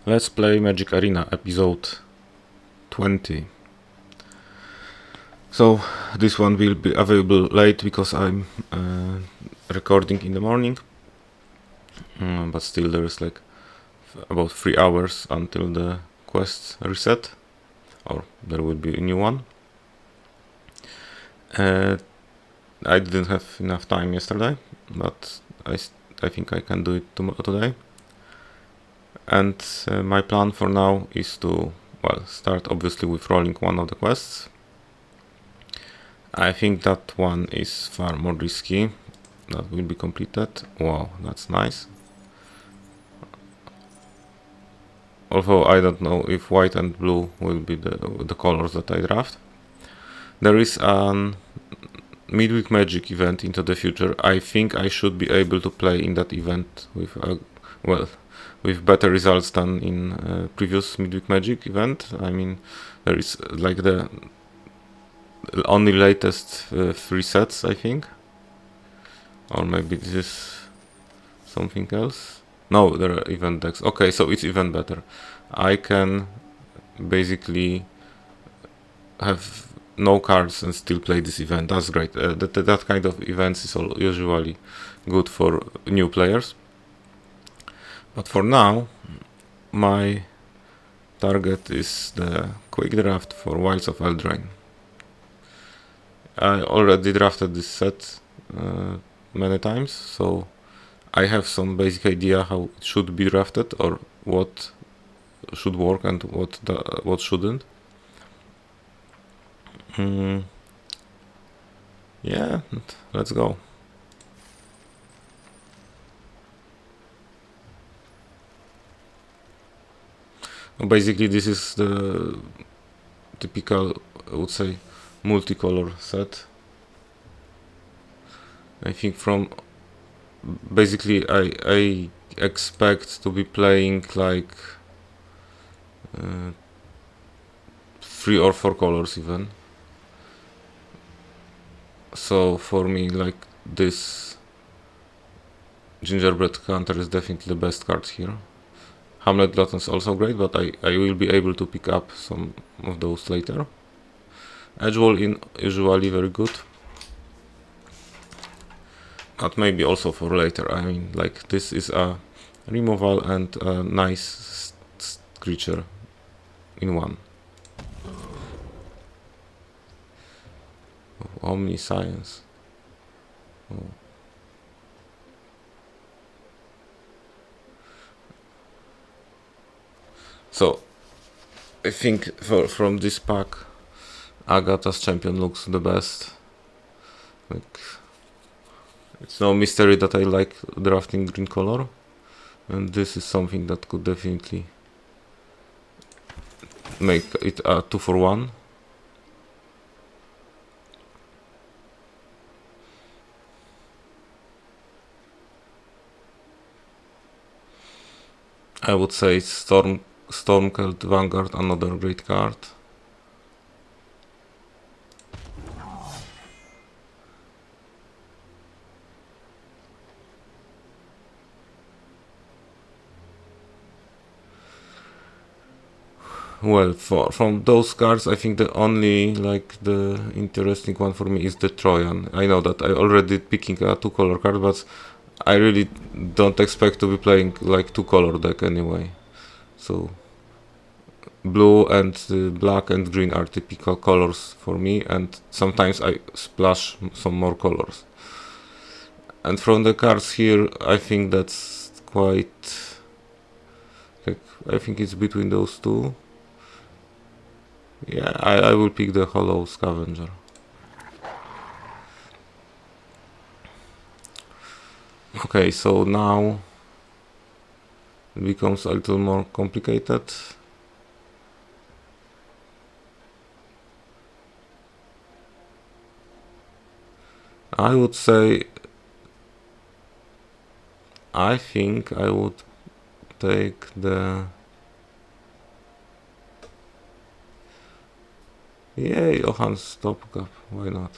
Let's play Magic Arena episode 20. So this one will be available late because I'm recording in the morning, but still there is like about 3 hours until the quests reset, or there will be a new one. I didn't have enough time yesterday, but I think I can do it today. And my plan for now is to, well, start obviously with rolling one of the quests. I think that one is far more risky. That will be completed. Wow, that's nice. Although I don't know if white and blue will be the colors that I draft. There is an midweek magic event into the future. I think I should be able to play in that event with with better results than in previous midweek magic event. I mean, there is like the only latest 3 sets, I think, or maybe this is something else. No, there are event decks. Okay, so it's even better. I can basically have no cards and still play this event. That's great. That kind of events is usually good for new players. But for now, my target is the quick draft for Wilds of Eldraine. I already drafted this set many times, so I have some basic idea how it should be drafted, or what should work and what shouldn't. Yeah, let's go. Basically, this is the typical, I would say, multicolor set. I think from basically I expect to be playing like 3 or 4 colors even. So for me, like, this Gingerbread Hunter is definitely the best card here. Hamlet Glutton is also great, but I will be able to pick up some of those later. Edgewall in usually very good, but maybe also for later. I mean, like, this is a removal and a nice creature in one. Omniscience. Oh. So I think from this pack, Agatha's champion looks the best. Like, it's no mystery that I like drafting green color, and this is something that could definitely make it a 2-for-1. I would say Stormcelt Vanguard, another great card. Well, from those cards, I think the only, like, the interesting one for me is the Trojan. I know that I already picking a 2-color card, but I really don't expect to be playing like 2-color deck anyway. So blue and black and green are typical colors for me, and sometimes I splash some more colors. And from the cards here, I think that's quite, like, I think it's between those two. Yeah, I will pick the Hollow Scavenger. Okay, so now it becomes a little more complicated. I would say, I think I would take the... Yay, Johan's Stopgap, why not?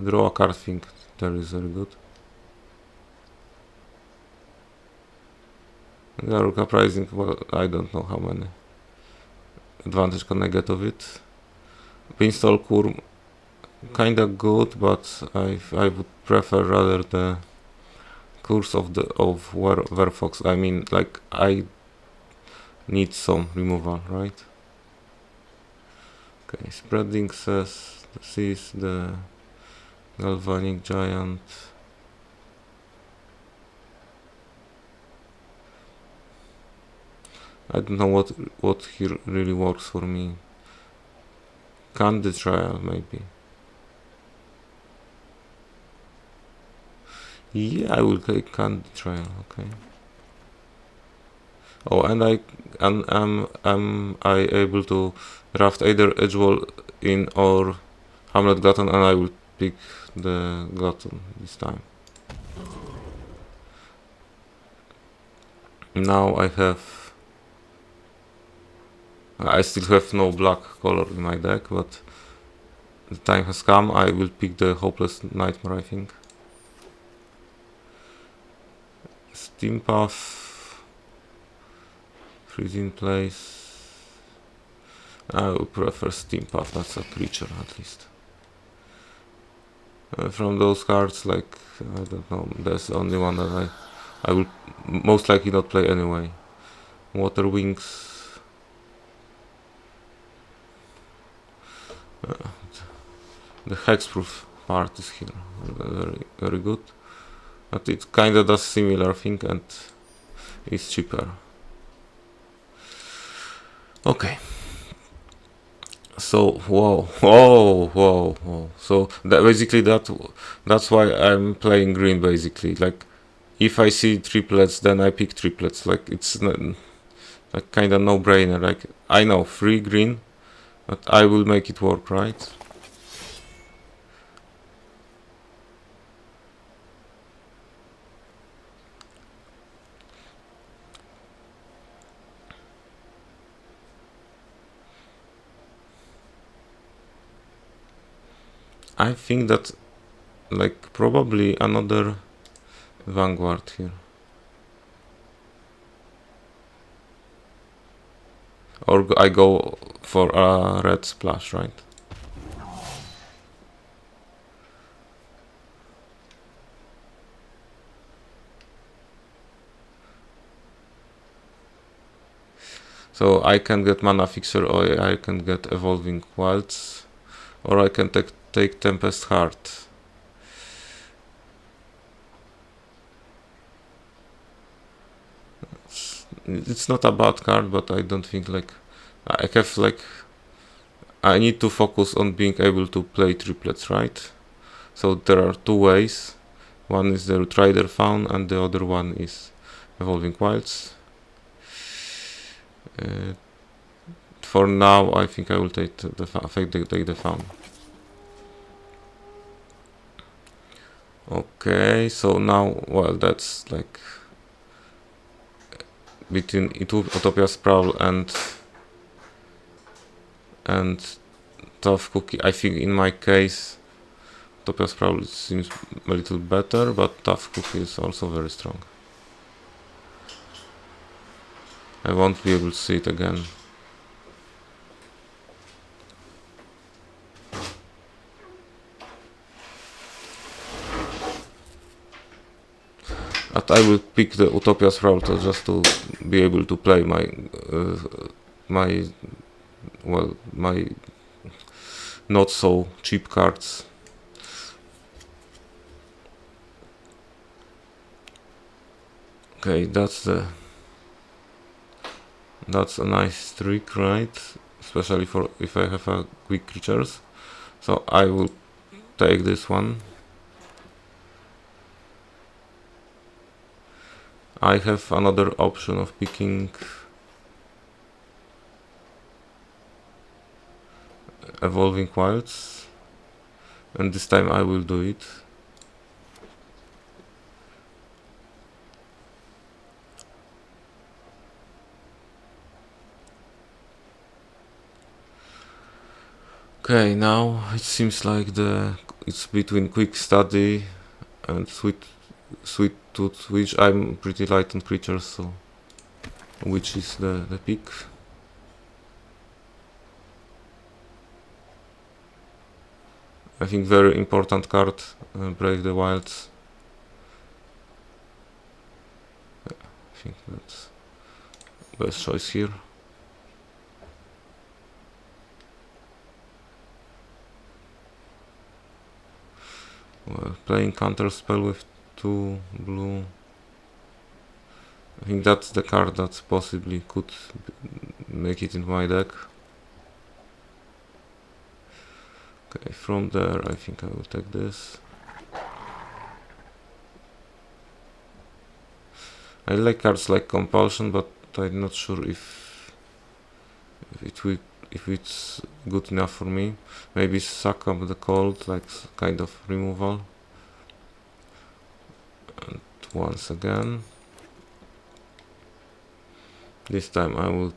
Draw a card, think there is very good. They are comprising, well, I don't know how many advantage can I get of it. Beanstalk Kurm, kinda good, but I would prefer rather the Curse of Werfox. I mean, like, I need some removal, right? Okay, Spreading says sees the Galvanic Giant. I don't know what here really works for me. Candy Trial, maybe. Yeah, I will take Candy Trial, okay. Oh, and am I able to draft either Edgewall in or Hamlet Glutton, and I will pick the Glutton this time. Now I still have no black color in my deck, but the time has come. I will pick the Hopeless Nightmare, I think. Steam Path, freeze in place. I would prefer Steam Path, that's a creature at least. From those cards, like, I don't know, there's the only one that I will most likely not play anyway. Water Wings. The hexproof part is here, very, very good. But it kinda does similar thing and is cheaper. Okay. So whoa. So basically that's why I'm playing green basically. Like, if I see triplets, then I pick triplets. Like, it's not, like, kinda no-brainer. Like, I know 3 green, but I will make it work, right? I think that, like, probably another Vanguard here. Or I go for a red splash, right? So I can get Mana Fixer, or I can get Evolving Wilds, or I can take Tempest Heart. It's not a bad card, but I don't think, like, I have, like, I need to focus on being able to play triplets, right? So there are 2 ways. One is the Rider Faun, and the other one is Evolving Wilds. For now, I think I will take the Faun. Okay, so now, well, that's like between Utopia Sprawl and Tough Cookie. I think in my case, Utopia Sprawl seems a little better, but Tough Cookie is also very strong. I won't be able to see it again. But I will pick the Utopia Sprawl just to be able to play my not so cheap cards. Okay, that's a nice trick, right? Especially for if I have a quick creatures. So I will take this one. I have another option of picking Evolving Wilds, and this time I will do it. Okay, now it seems like it's between Quick Study and Sweet Tooth, which I'm pretty light on creatures, so which is the pick. I think very important card, Brave the Wilds. I think that's best choice here. Well, playing counter spell with 2 blue. I think that's the card that possibly could make it in my deck. Okay, from there I think I will take this. I like cards like Compulsion, but I'm not sure if it's good enough for me. Maybe Suck Up the Cold, like kind of removal. And once again, this time I will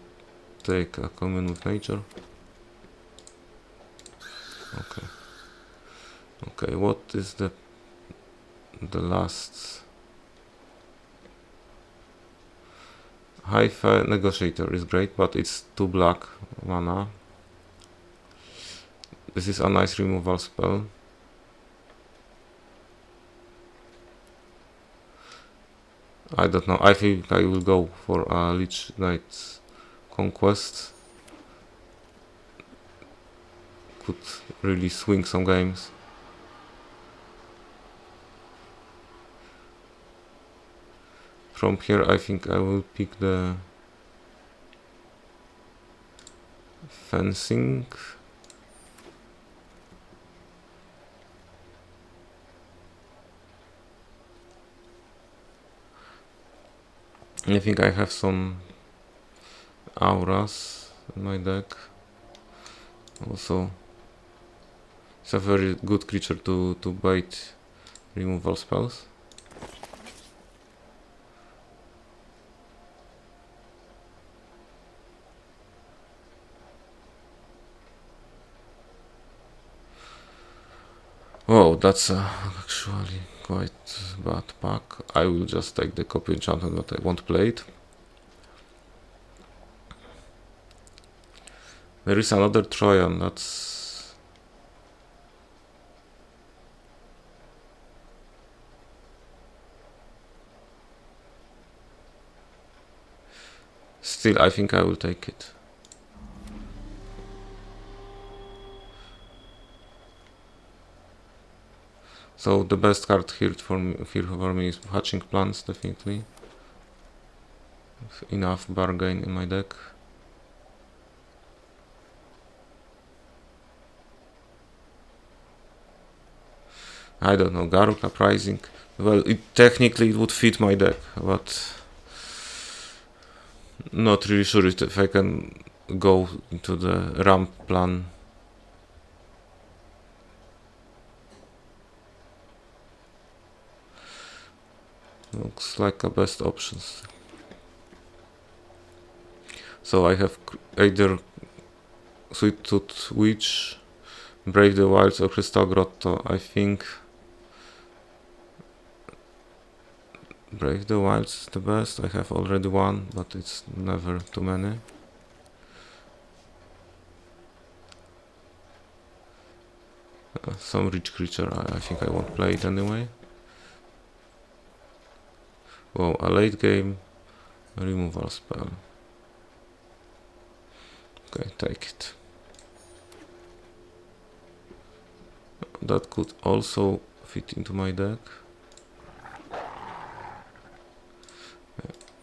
take a Commune with Nature. Okay. Okay, what is the last? Hi-Fi Negotiator is great, but it's 2 black mana. This is a nice removal spell. I don't know, I think I will go for a Lich Knight's Conquest. Could really swing some games. From here I think I will pick the Fencing. I think I have some auras in my deck. Also, it's a very good creature to bait removal spells. Oh, that's actually quite bad pack. I will just take the copy enchantment, but I won't play it. There is another Trojan, that's... Still, I think I will take it. So the best card here for me is Hatching Plants, definitely. Enough bargain in my deck. I don't know, Garuk Uprising. Well, technically it would fit my deck, but not really sure if I can go into the ramp plan. Looks like a best options. So I have either Sweet Tooth Witch, Brave the Wilds, or Crystal Grotto. I think Brave the Wilds is the best. I have already one, but it's never too many. Some rich creature, I think I won't play it anyway. Oh, a late game removal spell. Okay, take it. That could also fit into my deck.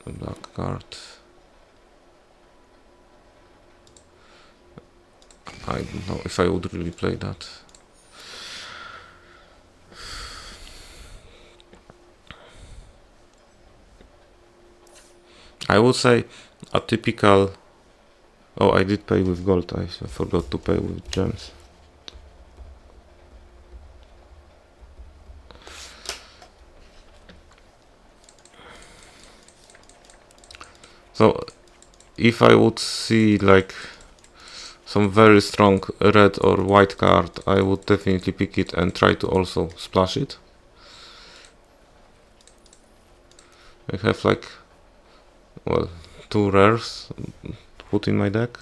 A black card. I don't know if I would really play that. I would say a typical... Oh, I did pay with gold, I forgot to pay with gems. So, if I would see like some very strong red or white card, I would definitely pick it and try to also splash it. I have like, well, 2 rares to put in my deck.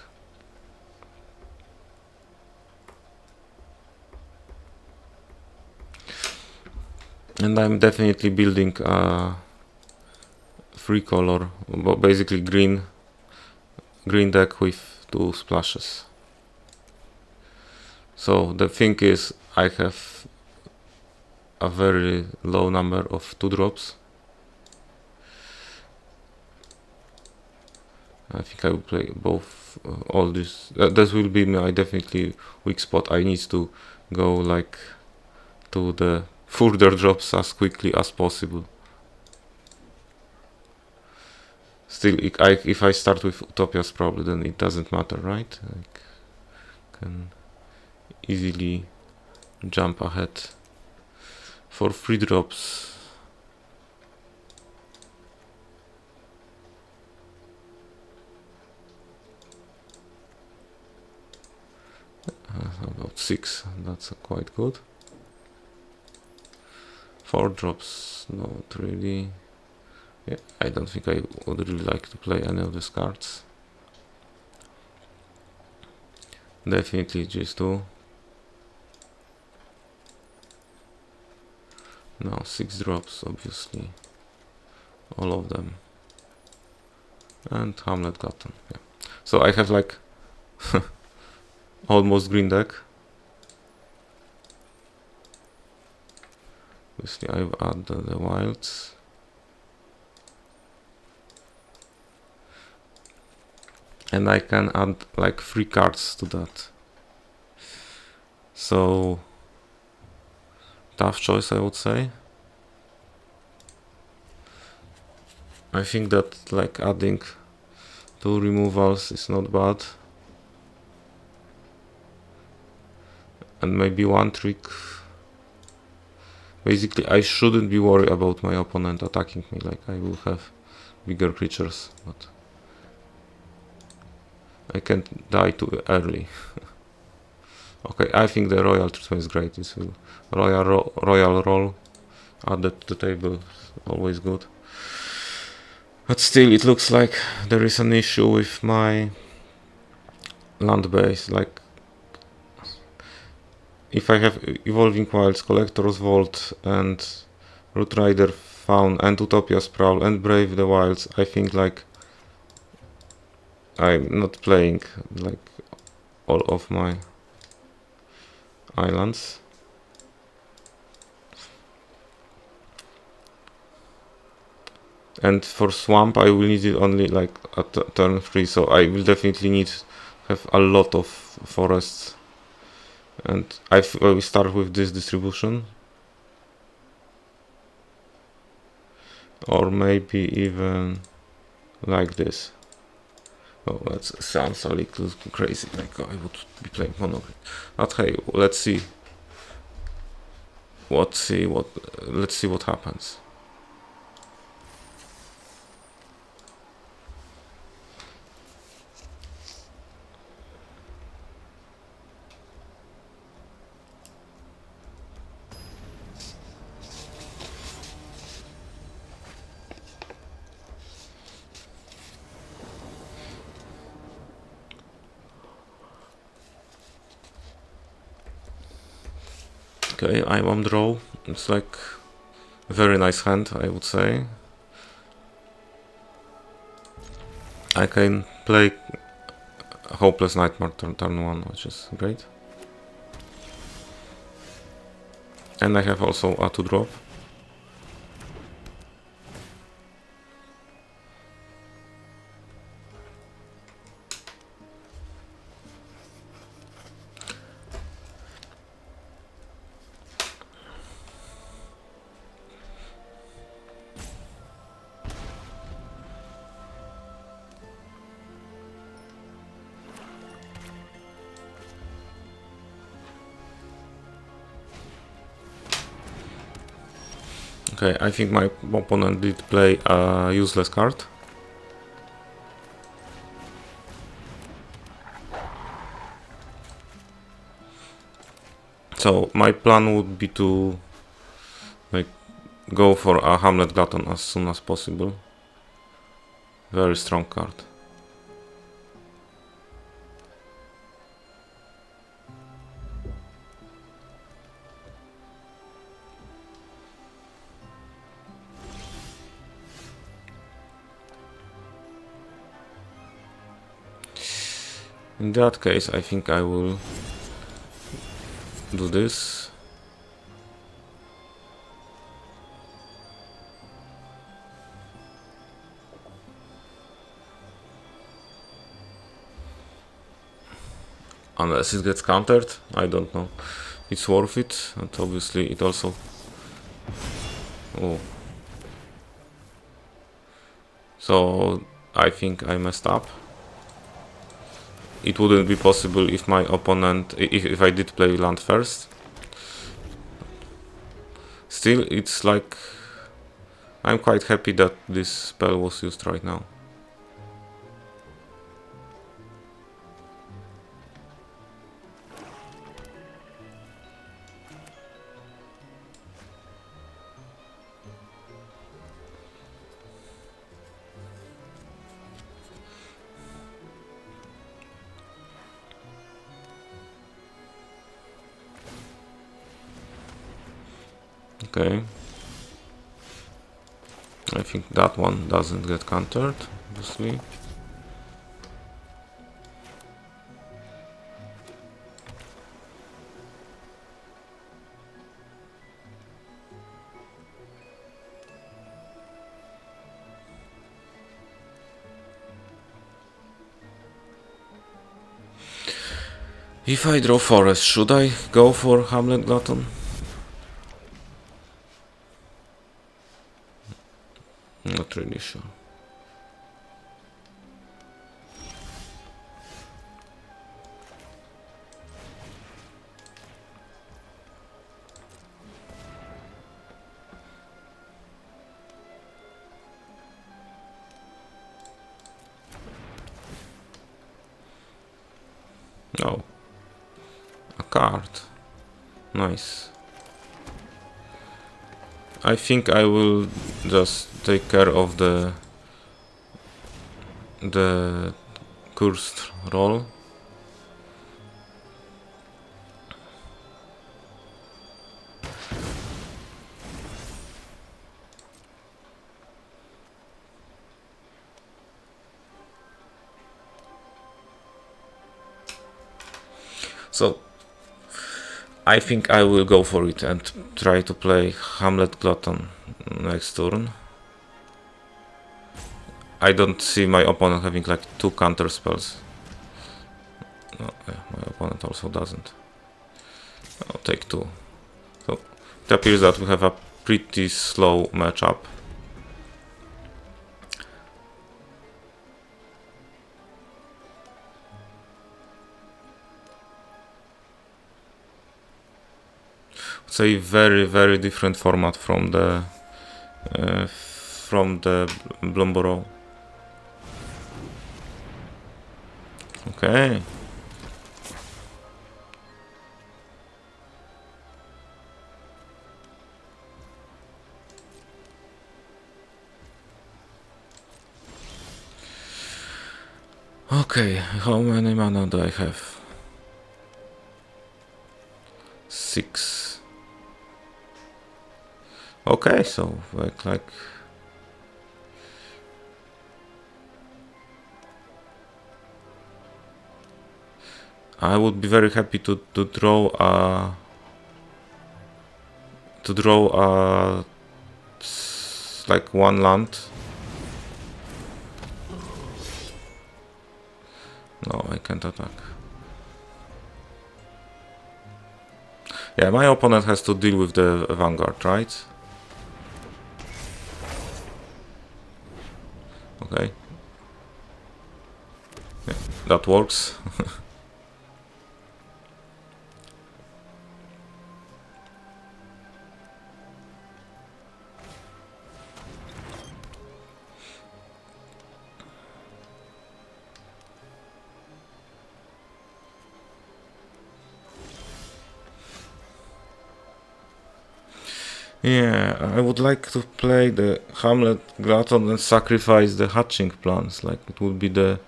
And I'm definitely building a 3 color, basically green deck with 2 splashes. So the thing is, I have a very low number of 2 drops. I think I will play both, all this. This will be my definitely weak spot. I need to go like to the further drops as quickly as possible. Still, if I start with Utopias probably, then it doesn't matter, right? I can easily jump ahead. For 3 drops, about 6, that's quite good. 4 drops, not really. Yeah, I don't think I would really like to play any of these cards. Definitely GS2. Now 6 drops, obviously. All of them. And Hamlet Gotten, yeah. So I have like almost green deck. Obviously I've added the wilds. And I can add like 3 cards to that. So tough choice, I would say. I think that like adding 2 removals is not bad. And maybe 1 trick. Basically I shouldn't be worried about my opponent attacking me, like I will have bigger creatures, but I can't die too early. Okay, I think the royal treatment is great. This will royal roll added to the table, always good. But still, it looks like there is an issue with my land base. Like, if I have Evolving Wilds, Collector's Vault, and Root Rider Faun, and Utopia Sprawl, and Brave the Wilds, I think like I'm not playing like all of my islands. And for swamp I will need it only like at turn 3, so I will definitely need to have a lot of forests. And I will start with this distribution. Or maybe even like this. Oh, that sounds a little crazy, like I would be playing mono green. But hey, let's see what happens. Okay, I'm on draw. It's like a very nice hand, I would say. I can play Hopeless Nightmare turn 1, which is great. And I have also a 2-drop. Okay, I think my opponent did play a useless card. So my plan would be to like go for a Hamlet Glutton as soon as possible. Very strong card. In that case, I think I will do this. Unless it gets countered, I don't know. It's worth it, and obviously it also... Oh. So I think I messed up. It wouldn't be possible if my opponent, if I did play land first. Still, it's like, I'm quite happy that this spell was used right now. Okay. I think that one doesn't get countered, obviously. If I draw forest, should I go for Hamlet Glutton? Not really sure. Oh. A card. Nice. I think I will just take care of the cursed roll. So I think I will go for it and try to play Hamlet Glutton next turn. I don't see my opponent having like 2 counter spells. No, yeah, my opponent also doesn't. I'll take 2. So it appears that we have a pretty slow matchup. It's a very different format from the Bloomburrow. Okay. Okay, how many mana do I have? 6. Okay, so like I would be very happy to draw a like 1 land. No, I can't attack. Yeah, my opponent has to deal with the Vanguard, right? Okay. Yeah, that works. Yeah, I would like to play the Hamlet Glutton and sacrifice the hatching plans. Like it would be the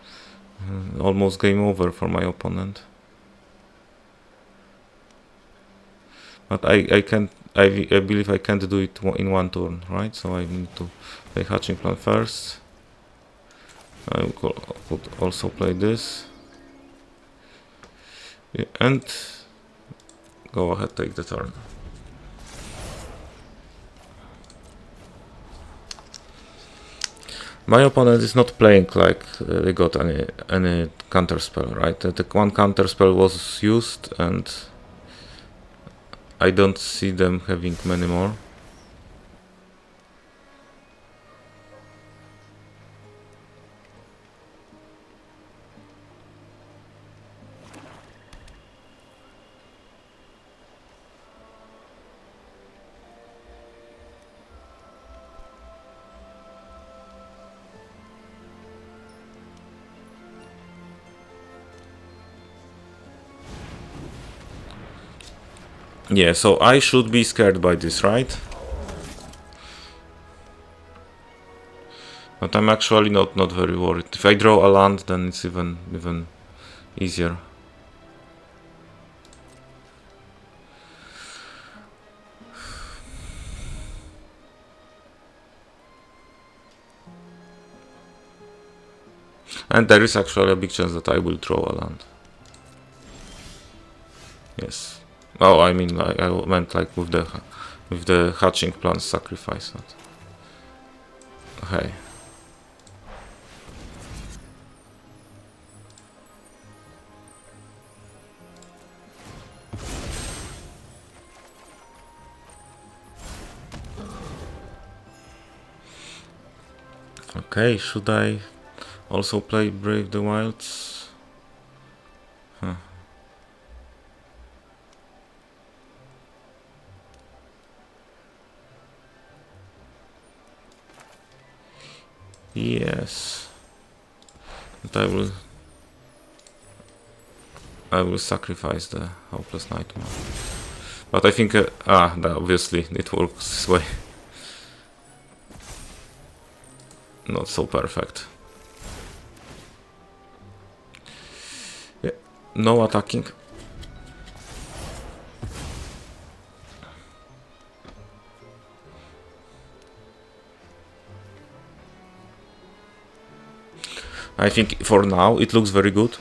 almost game over for my opponent. But I can't. I believe I can't do it in one turn, right? So I need to play hatching plan first. I could also play this. Yeah, and go ahead, take the turn. My opponent is not playing like they got any counter spell, right? The one counter spell was used, and I don't see them having many more. Yeah, so I should be scared by this, right? But I'm actually not very worried. If I draw a land, then it's even easier. And there is actually a big chance that I will draw a land. Yes. Oh, I mean, like, I meant like with the hatching plan sacrifice. Not. Okay. Okay, should I also play Brave the Wilds? Huh. Yes. But I will sacrifice the Hopeless Nightmare. But I think, obviously it works this way. Not so perfect. Yeah, no attacking. I think for now it looks very good.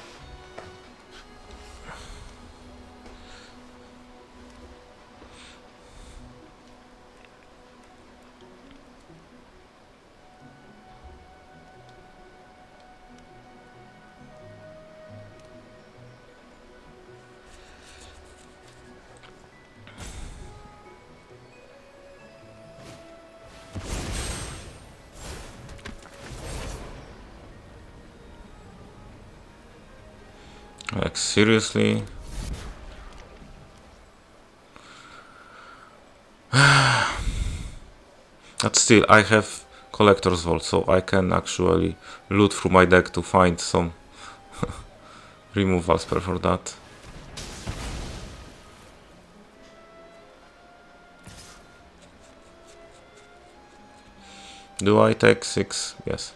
Like, seriously? But still, I have Collector's Vault, so I can actually loot through my deck to find some removal spell for that. Do I take 6? Yes.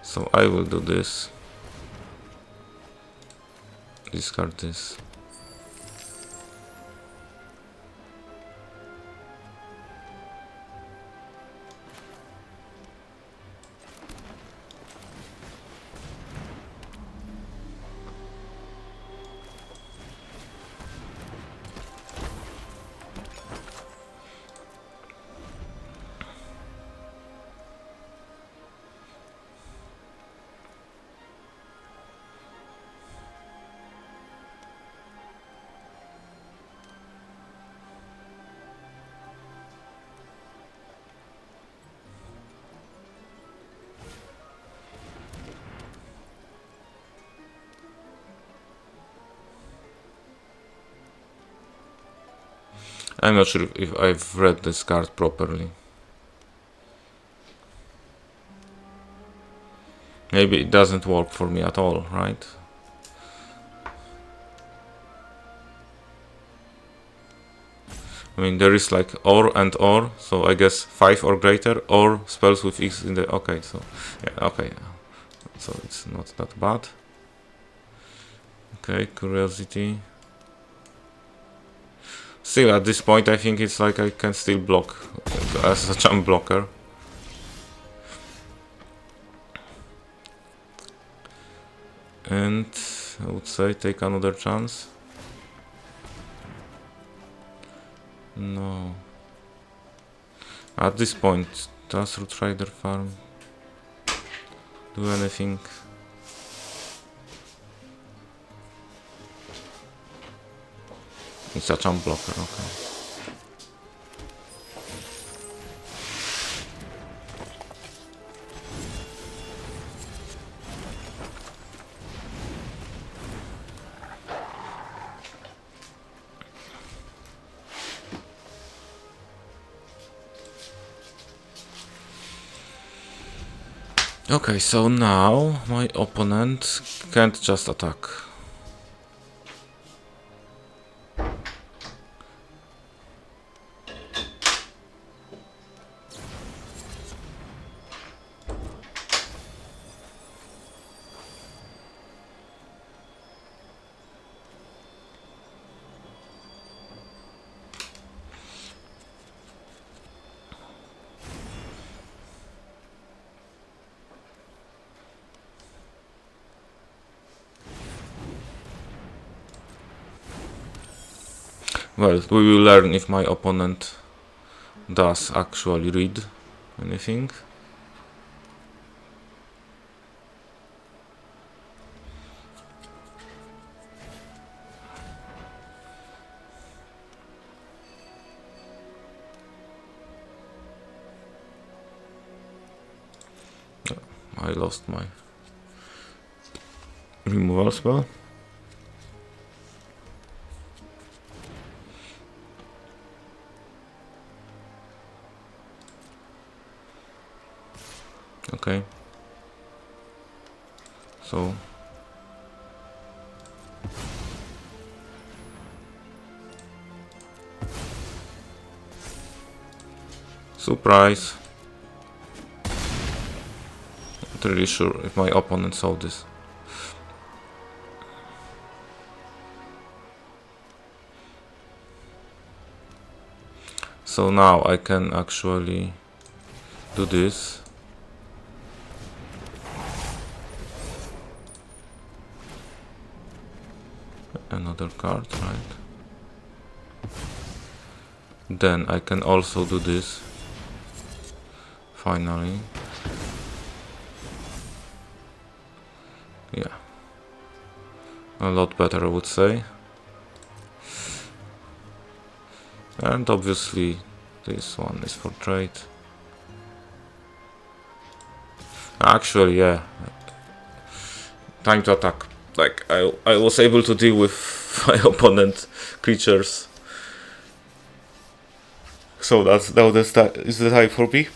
So I will do this. Discard this. I'm not sure if I've read this card properly. Maybe it doesn't work for me at all, right? I mean, there is like or, so I guess 5 or greater, or spells with X in the... Okay, so... Yeah, okay. So it's not that bad. Okay, curiosity. Still, at this point, I think it's like I can still block as a jump blocker. And I would say take another chance. No. At this point, does Root Rider farm do anything? It's a jump blocker, okay. Okay, so now my opponent can't just attack. Well, we will learn if my opponent does actually read anything. I lost my removal spell. Okay. So surprise. Not really sure if my opponent saw this. So now I can actually do this. Another card, right? Then I can also do this. Finally. Yeah. A lot better, I would say. And obviously this one is for trade. Actually, yeah. Time to attack. Like, I was able to deal with my opponent creatures. So that is the time for me.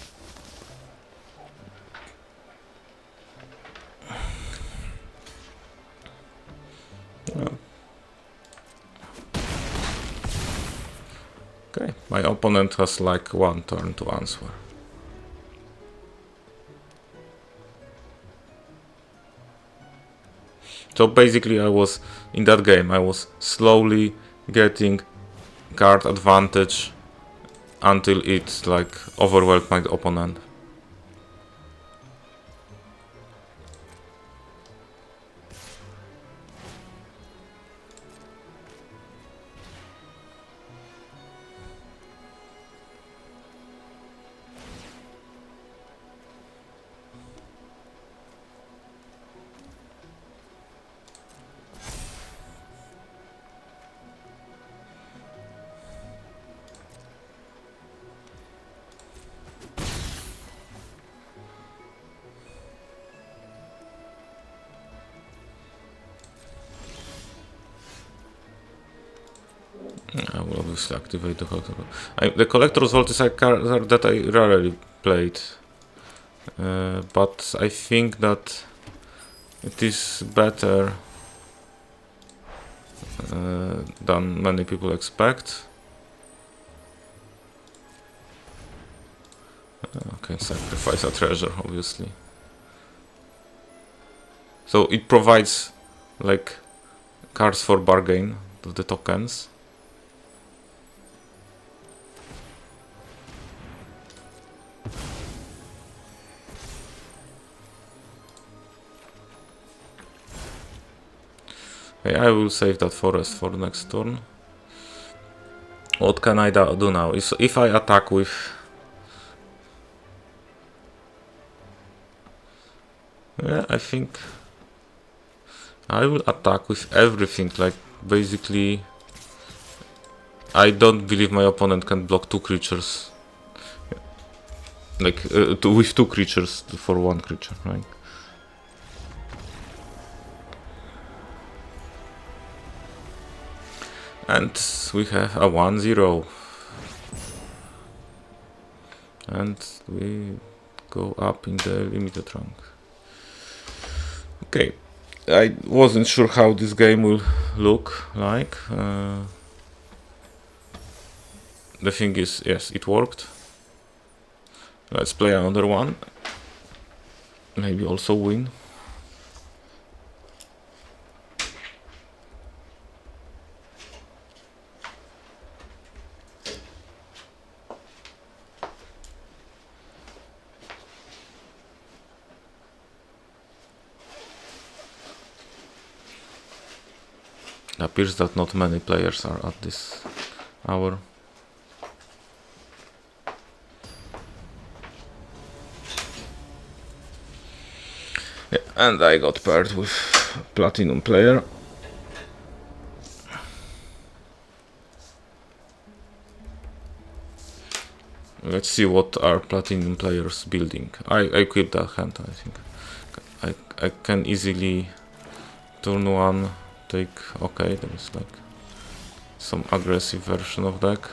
Okay, my opponent has like one turn to answer. So basically I was, in that game, I was slowly getting card advantage until it like overwhelmed my opponent. I will obviously activate the Collector. The Collector's Vault is a card that I rarely played. But I think that It is better than many people expect. Okay, sacrifice a treasure, obviously. So it provides like cards for bargain of the tokens. Okay, I will save that forest for next turn. What can I do now? If I attack with... Yeah, I think I will attack with everything, like basically I don't believe my opponent can block 2 creatures. Like with 2 creatures for 1 creature, right? And we have a 1-0. And we go up in the limited rank. Okay, I wasn't sure how this game will look like. The thing is, yes, it worked. Let's play another one. Maybe also win. It appears that not many players are at this hour. Yeah, and I got paired with Platinum player. Let's see what are Platinum players building. I equip that hand, I think. I can easily turn 1 take... Okay, there is like some aggressive version of deck.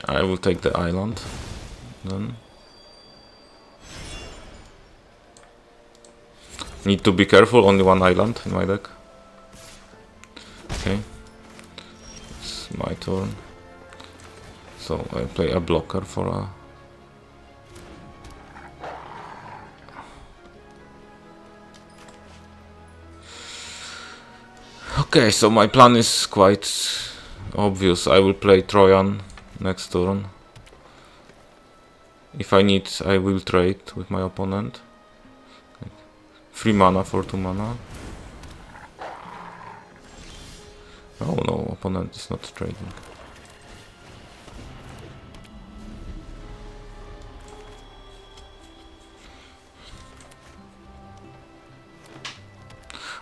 I will take the island then. Need to be careful, only 1 island in my deck. Okay, it's my turn. So I play a blocker for a... Okay, so my plan is quite obvious. I will play Trojan next turn. If I need, I will trade with my opponent. 3 mana for 2 mana. Oh no, opponent is not trading.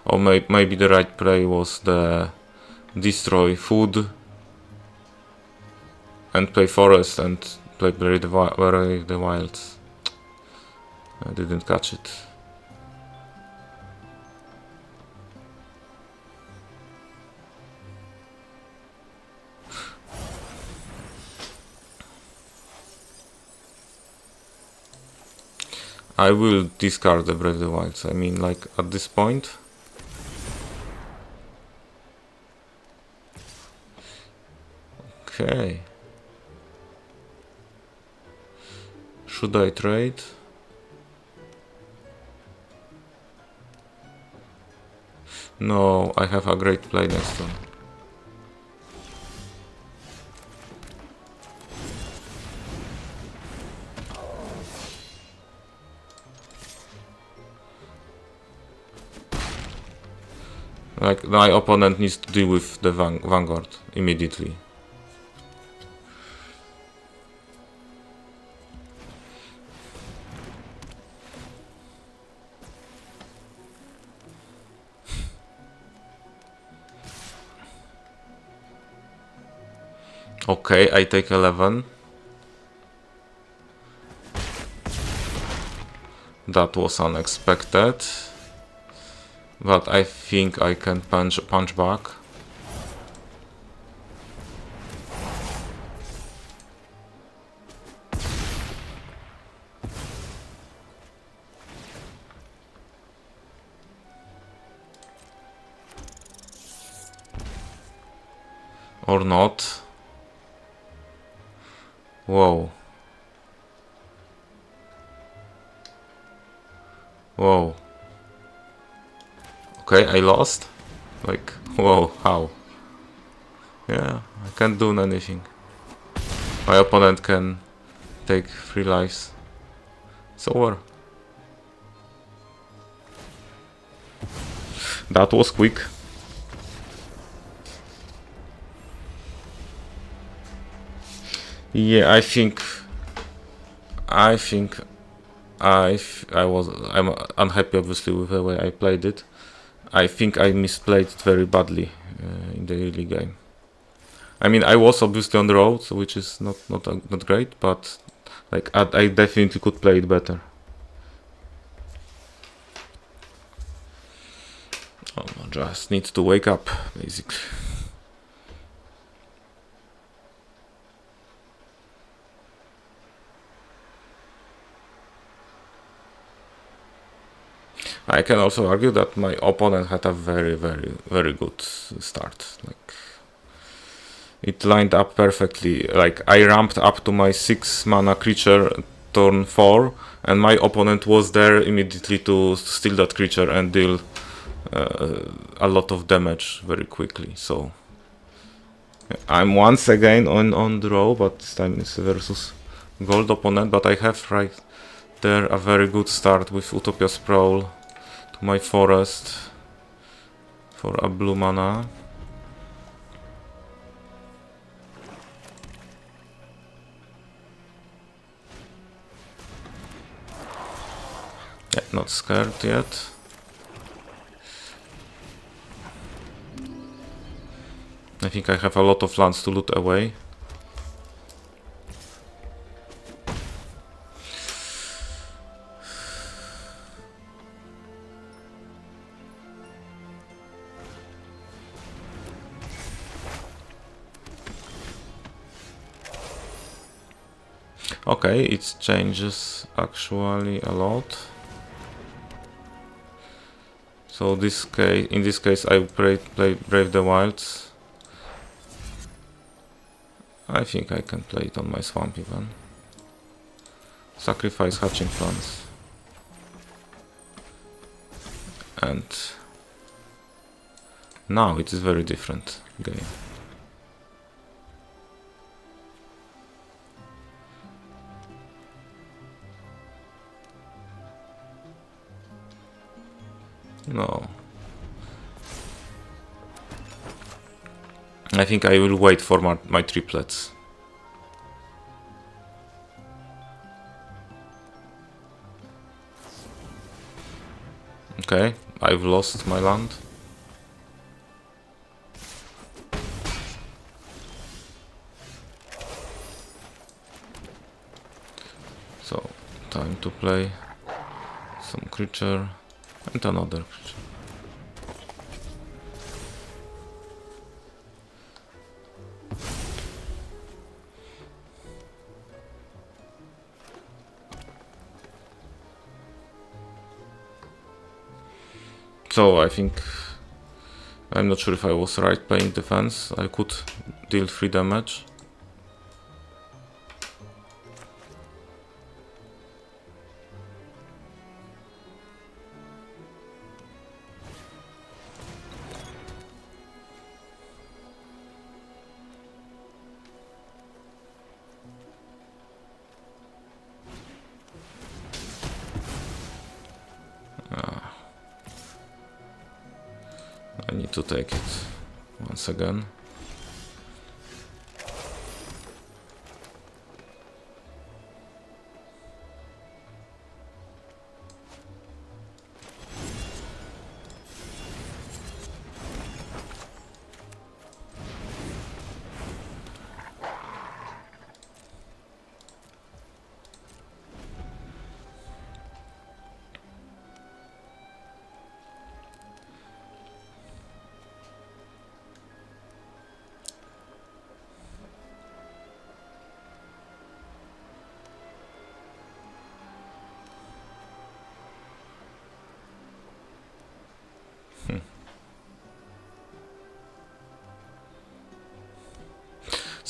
Or maybe the right play was the destroy food and play forest and play bury the wilds. I didn't catch it. I will discard the Brave the Wilds. I mean, like at this point. Okay. Should I trade? No, I have a great play next turn. Like, my opponent needs to deal with the Vanguard immediately. Okay, I take 11. That was unexpected. but I think I can punch back. Or not. Whoa. Whoa. Okay, I lost. Like, whoa, how? Yeah, I can't do anything. My opponent can take 3 lives. It's over. That was quick. Yeah, I'm unhappy obviously with the way I played it. I think I misplayed it very badly in the early game. I mean, I was obviously on the road, so which is not great, but like I definitely could play it better. Oh, I just need to wake up, basically. I can also argue that my opponent had a very good start. Like, it lined up perfectly. Like, I ramped up to my 6 mana creature turn 4, and my opponent was there immediately to steal that creature and deal a lot of damage very quickly. So I'm once again on the row, but this time it's versus gold opponent. But I have right there a very good start with Utopia Sprawl to my forest for a blue mana. Yeah, not scared yet. I think I have a lot of lands to loot away. Okay, it changes actually a lot. So in this case I play Brave the Wilds. I think I can play it on my swamp even. Sacrifice Hatching Plants. And now it is very different game. No. I think I will wait for my triplets. Okay, I've lost my land. So, time to play some creature and another creature. So I think I'm not sure if I was right playing defense. I could deal 3 damage. I need to take it once again.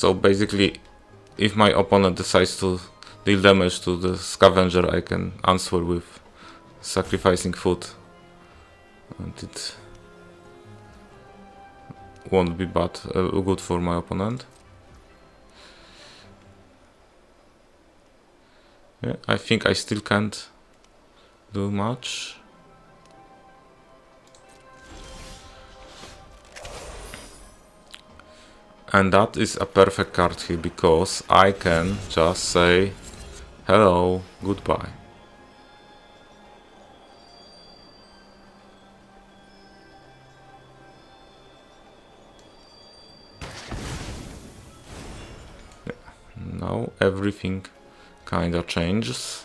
So basically, if my opponent decides to deal damage to the scavenger, I can answer with sacrificing food, and it won't be bad, good for my opponent. Yeah, I think I still can't do much. And that is a perfect card here, because I can just say hello, goodbye. Yeah. Now everything kinda changes.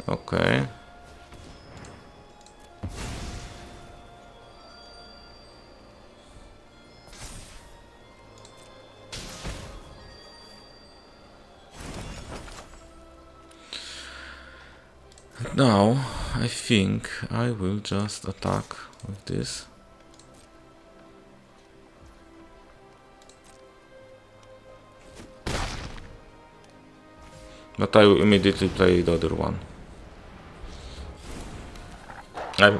Okay. Now I think I will just attack with this. But I will immediately play the other one.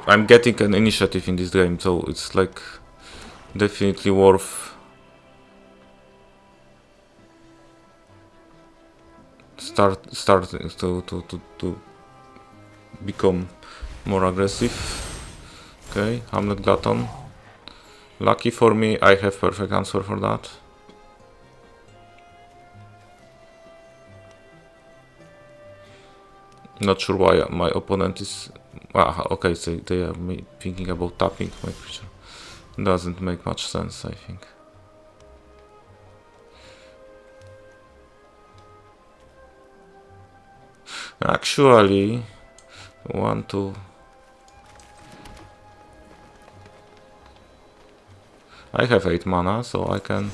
I'm getting an initiative in this game, so it's like definitely worth starting to become more aggressive. Okay, Hamlet Glutton. Lucky for me, I have perfect answer for that. Not sure why my opponent is... okay, so they are thinking about tapping my creature. Doesn't make much sense, I think. Actually, want to... I have 8 mana, so I can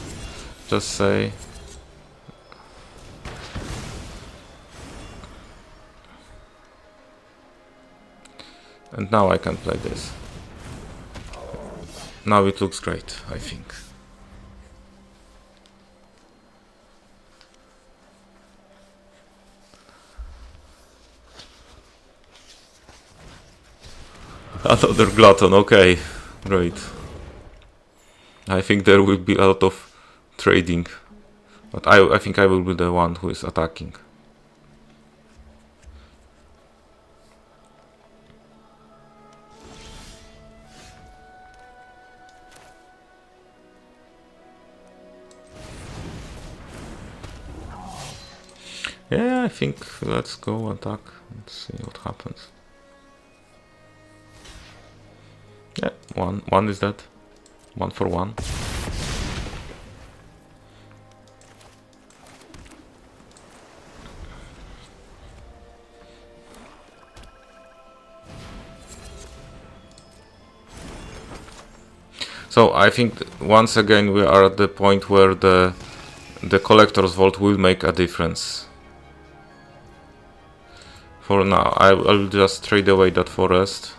just say... And now I can play this. Now it looks great, I think. Another Glutton, okay, great. I think there will be a lot of trading, but I think I will be the one who is attacking. Yeah, I think let's go attack. Let's see what happens. Yeah, one is dead. 1 for 1. So I think once again we are at the point where the collector's vault will make a difference. For now, I'll just trade away that forest.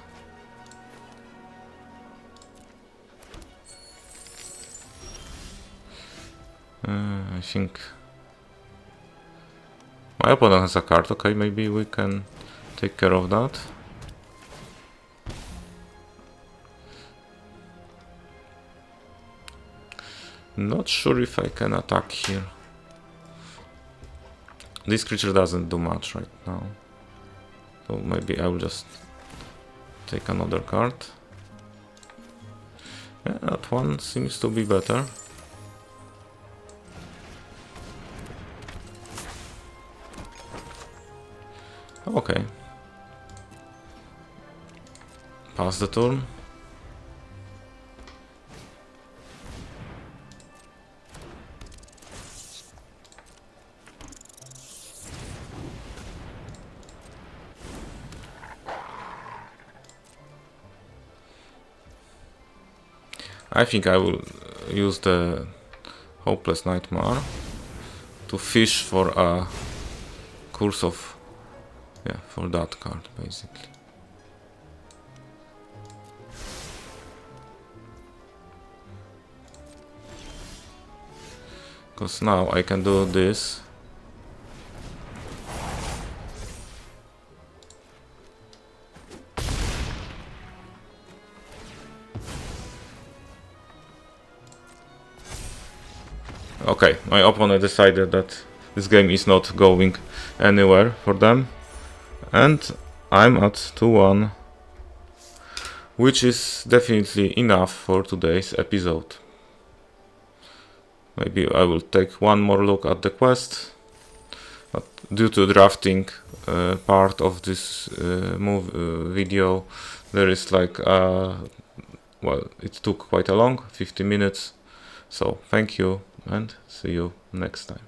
I think my opponent has a card. Okay, maybe we can take care of that. Not sure if I can attack here. This creature doesn't do much right now. So maybe I will just take another card. Yeah, that one seems to be better. Okay. Pass the turn. I think I will use the Hopeless Nightmare to fish for a Curse of... yeah, for that card, basically. Because now I can do this. Okay, my opponent decided that this game is not going anywhere for them. And I'm at 2-1. Which is definitely enough for today's episode. Maybe I will take one more look at the quest. But due to drafting part of this video, there is like well, it took quite a long 50 minutes. So thank you and see you next time.